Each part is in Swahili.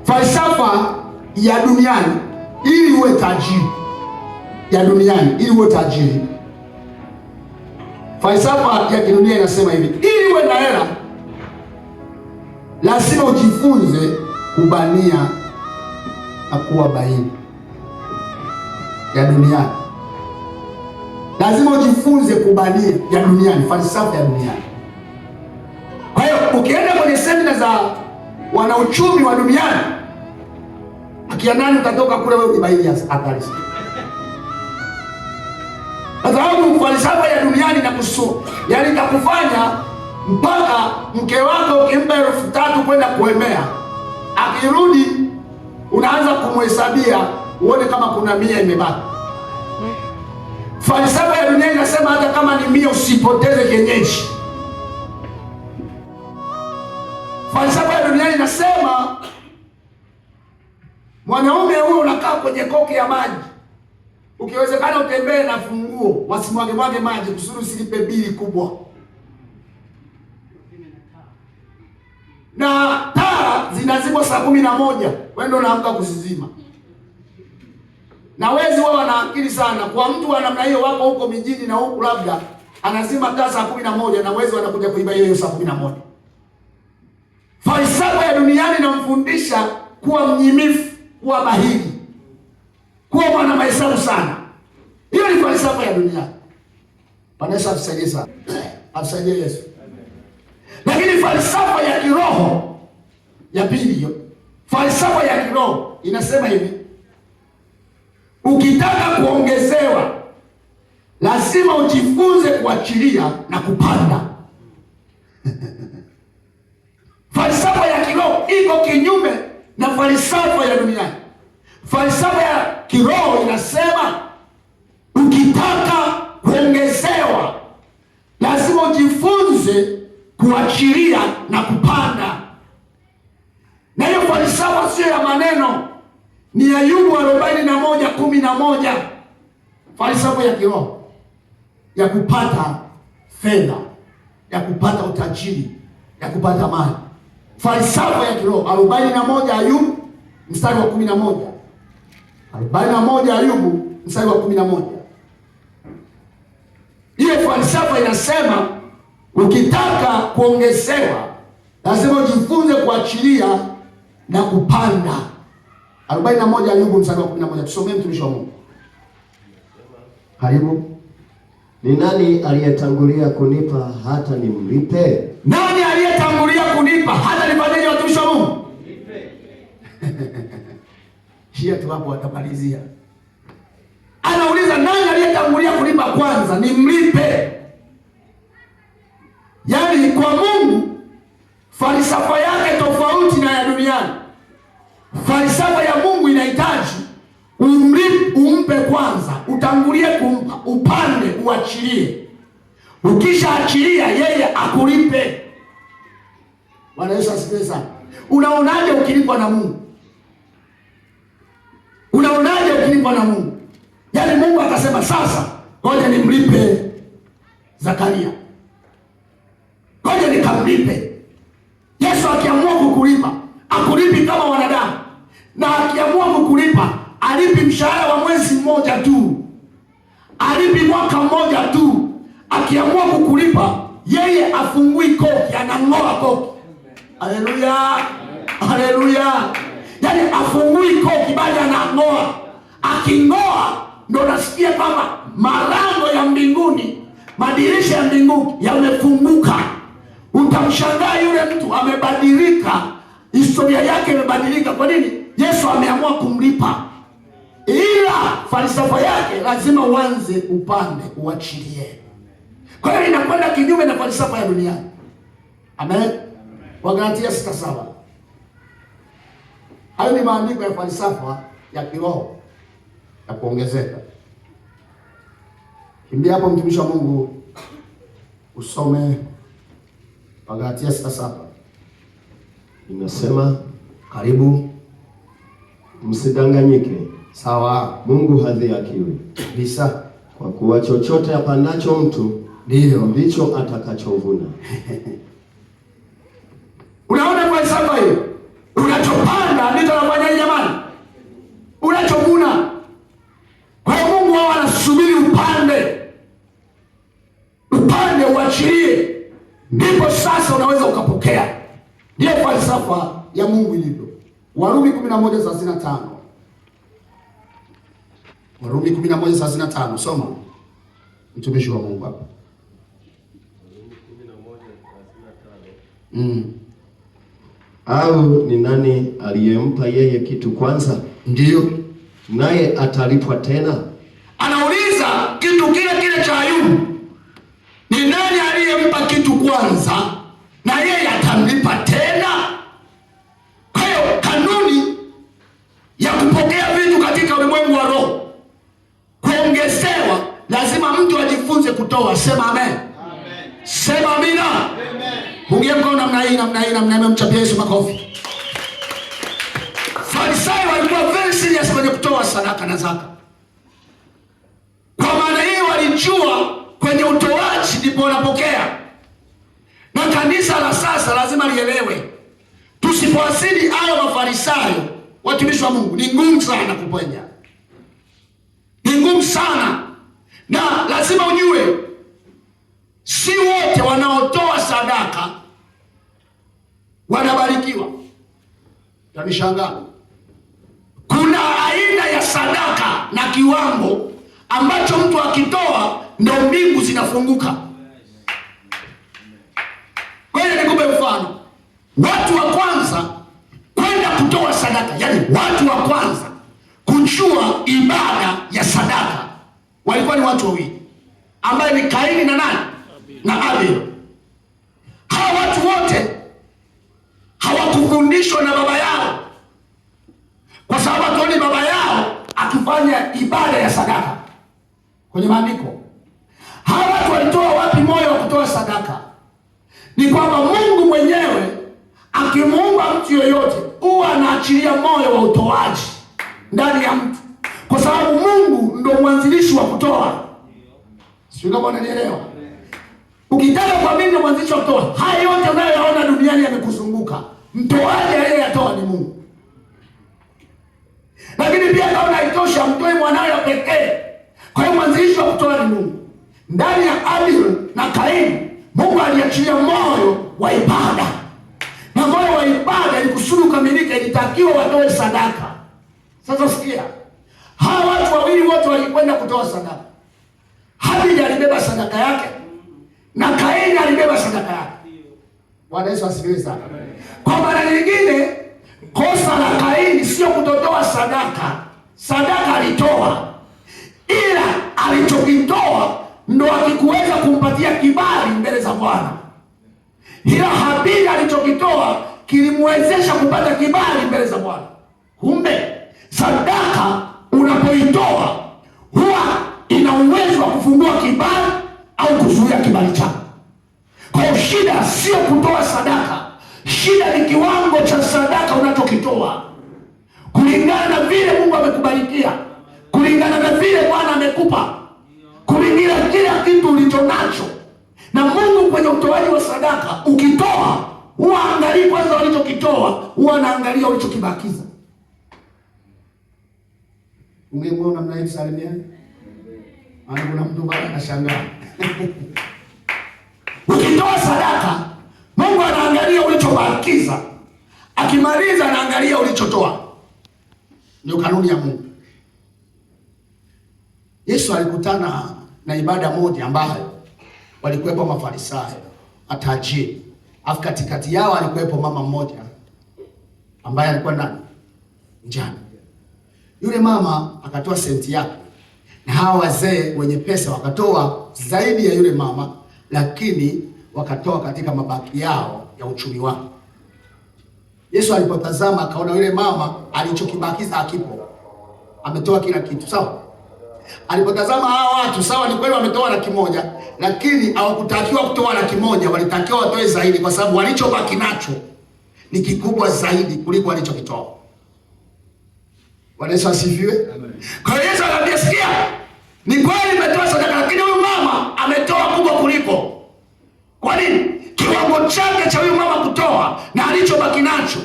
falsafa ya duniani ili uwe tajiri, ya duniani ili uwe tajiri. Falsafa ya kidunia inasema hivi: ili uwe na hela lazima ujifunze kubania na kuwa baini. Ya duniani lazima ujifunze kubania, ya duniani, falsafa ya duniani. Kwa hiyo ukienda kwenye semina za wanauchumi wa duniani, akia nani utatoka kule wewe ukibaini hatari sana. Kwa sababu falsafa ya duniani yaani itakufanya mpaka mke wako ukimpa 3,000 kwenda kuemea, akirudi unaanza kumhesabia uone kama kuna 100 imebaki. Falsafa ya dunia inasema hata kama ni 100 usipoteze kienyeji. Falsafa ya dunia inasema mwanaume huyo unakaa kwenye koki ya maji, ukiwezekana utembee na funguo, wasimwage maji kusudi usilipe bili kubwa. Na taa zinazimwa saa 11, wewe ndio unaamka kuzizima. Na wezi wao wana akili sana. Kwa mtu wa namna hiyo, wako huko mijini na huku labda anazima taa saa 11 na wezi wanakuja kuiba hiyo saa 11. Falsafa ya duniani inamfundisha kuwa mnyimifu, kuwa bahili, kuwa mwana mahesabu sana. Hiyo ni falsafa ya duniani. Bwana Yesu atusaidie sana. Atusaidie Yesu. Lakini falsafa ya kiroho ya pili hiyo, falsafa ya kiroho inasema hivi: ukitaka kuongezewa lazima ujifunze kuachilia na kupanda. Falsafa ya kiroho iko kinyume na falsafa ya duniani. Falsafa ya kiroho inasema ukitaka kuongezewa lazima ujifunze kuachilia na kupanda. Na hiyo falsafa sio ya maneno, ni Ayubu 41:11. Falsafa ya kiroho ya kupata fedha, ya kupata utajiri, ya kupata mali. Falsafa ya kiroho 41 Ayubu mstari wa 11. 41 Ayubu mstari wa 11. Hiyo falsafa inasema ukitaka kuongezewa lazima ujifunze kuachilia na kupanda. 41 Ayubu mstari wa 11. Tusomee mtumishi wa Mungu. Karibu. Ni nani aliyetangulia kunipa hata nimlipe? Nani aliyetangulia kunipa hata nifanyeje, watumishi wa Mungu? Shia tu hapo watamalizia. Anauliza nani aliyetangulia kunipa kwanza nimlipe. Yaani kwa Mungu falsafa yake tofauti na ya duniani. Falsafa ya Mungu inahitaji umpe kwanza, utangulie kumpa, upande, uachilie. Ukisha achilia yeye akulipe. Bwana Yesu asifiwe sana. Unaonaje ukilipwa na Mungu? Unaonaje ukilipwa na Mungu? Yaani Mungu akasema sasa ngoja nimlipe Zakaria, ngoja nikamlipe. Yesu akiamua kukulipa akulipi kama wanadamu, na akiamua kukulipa alipi mshahara wa mwezi mmoja tu, alipi mwaka mmoja tu. Akiamua kukulipa yeye afungui koki, anang'oa koki. Haleluya, haleluya. Yaani afungui koki bali anang'oa. Aking'oa ndo nasikia kwamba malango ya mbinguni, madirisha ya mbinguni yamefunguka. Utamshangaa yule mtu amebadilika, historia yake imebadilika. Kwa nini? Yesu ameamua kumlipa. Ila falsafa yake lazima uanze upande, uachilie. Kwa hiyo inakwenda kinyume na falsafa ya duniani. Amen. Wagalatia 6:7. Hayo ni maandiko ya falsafa ya kiroho ya kuongezeka. Kimbia hapo mtumishi wa Mungu usome Wagalatia 6:7. Inasema, karibu, msidanganyike. Sawa. Mungu hadhihakiwi kabisa. Kwa kuwa chochote apandacho mtu ndicho atakachovuna. Unaona falsafa hiyo? Unachopanda ndicho Mungu ilivyo. Warumi 11:35. Warumi 11:35. Soma. Mtumishi wa Mungu hapa. Au ni nani aliyempa yeye kitu kwanza? Ndiyo. Naye atalipwa tena. Anauliza kitu kile cha Ayubu. Ni nani aliyempa kitu kwanza na yeye atamlipa tena? Kwa hiyo kanuni ya kupokea vitu katika ulimwengu wa roho, kuongezewa, lazima mtu ajifunze kutoa. Sema amen. Amen. Sema amina. Amen. Ungie mkono namna hii, mchapie Yesu makofi. Farisayo walikuwa very serious kwenye kutoa sadaka na zaka. Kwa maana hiyo walijua kwenye utoaji ndipo wanapokea. Na kanisa la sasa lazima lielewe, tusipoasili hayo Mafarisayo, watumishi wa Mungu, ni ngumu sana kuponya. Ni ngumu sana. Na lazima ujue, si wote wanaotoa sadaka wanabarikiwa. Tanishangaa. Kuna aina ya sadaka na kiwango ambacho mtu akitoa ndio mbingu zinafunguka. Kwa hiyo nikupe mfano. Watu wa kwanza kwenda kutoa sadaka, yani watu wa kwanza kujua ibada ya sadaka walikuwa ni watu wawili, ambaye ni Kaini na nani? Na Abel. Hawa watu wote hawakufundishwa na baba yao, kwa sababu hatuoni baba yao akifanya ibada ya sadaka kwenye maandiko. Hawa watu walitoa wapi moyo wa kutoa sadaka? Ni kwamba Mungu mwenyewe akimuumba mtu yoyote huwa anaachilia moyo wa utoaji ndani ya mtu, kwa sababu Mungu ndio mwanzilishi wa kutoa. Sio kama unanielewa? Ukitaka kwa mimi ndio mwanzilishi wa kutoa, haya yote unayoyaona duniani yamekuzunguka, mtoaji aliyeyatoa ni Mungu. Lakini pia kama haitosha, mtoe mwanawe pekee. Kwa hiyo mwanzilishi wa kutoa ni Mungu. Ndani ya Abel na Kaini, Mungu aliachilia moyo wa ibada. Na moyo wa ibada ili kusudi ukamilike, ilitakiwa watoe sadaka. Sasa sikia, hawa watu wawili wote walikwenda kutoa sadaka. Abel alibeba sadaka yake na Kaini alibeba sadaka yake. Bwana Yesu asifiwe sana. Kwa maana nyingine, kosa la Kaini sio kutotoa sadaka. Sadaka alitoa, ila alichokitoa ndo akikuweza kumpatia kibali mbele za Bwana. Ila Habili alichokitoa kilimwezesha kupata kibali mbele za Bwana. Kumbe sadaka unapoitoa huwa ina uwezo wa kufungua kibali au kuzuia kibali chako. Kwa hiyo shida sio kutoa sadaka, shida ni kiwango cha sadaka unachokitoa, kulingana na vile Mungu amekubarikia, kulingana na vile Bwana amekupa, kulingana kila kitu ulicho nacho. Na Mungu kwenye utoaji wa sadaka, ukitoa huwa angalia kwanza ulichokitoa, huwa anaangalia ulichokibakiza. Ungemwona namna hii salimiani? Maana kuna mtu bado anashangaa. Ukitoa sadaka, Mungu anaangalia ulichobakiza. Akimaliza anaangalia ulichotoa. Ndio kanuni ya Mungu. Yesu alikutana na ibada moja ambayo walikuwepo Mafarisayo, matajiri. Afu katikati yao alikuwepo mama mmoja ambaye alikuwa nani? Mjane. Yule mama akatoa senti yake, na hawa wazee wenye pesa wakatoa zaidi ya yule mama, lakini wakatoa katika mabaki yao ya uchumi wao. Yesu alipotazama akaona yule mama alichokibakiza hakipo, ametoa kila kitu, sawa? Alipotazama hawa watu, sawa, ni kweli wametoa 1,000,000, lakini hawakutakiwa kutoa 1,000,000, walitakiwa watoe zaidi, kwa sababu walichobaki nacho ni kikubwa zaidi kuliko walichokitoa. Bwana Yesu asifiwe. Kwa hiyo Yesu anambia, sikia, ni kweli umetoa sadaka, lakini huyu mama ametoa kubwa kuliko. Kwa nini? Kiwango chake cha huyu mama kutoa na alichobaki nacho,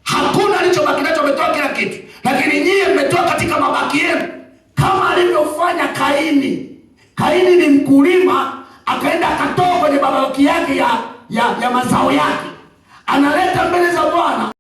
hakuna alichobaki nacho, ametoa kila kitu. Lakini nyie mmetoa katika mabaki yenu, kama alivyofanya Kaini. Kaini ni mkulima, akaenda akatoa kwenye mabaki yake ya mazao yake, analeta mbele za Bwana.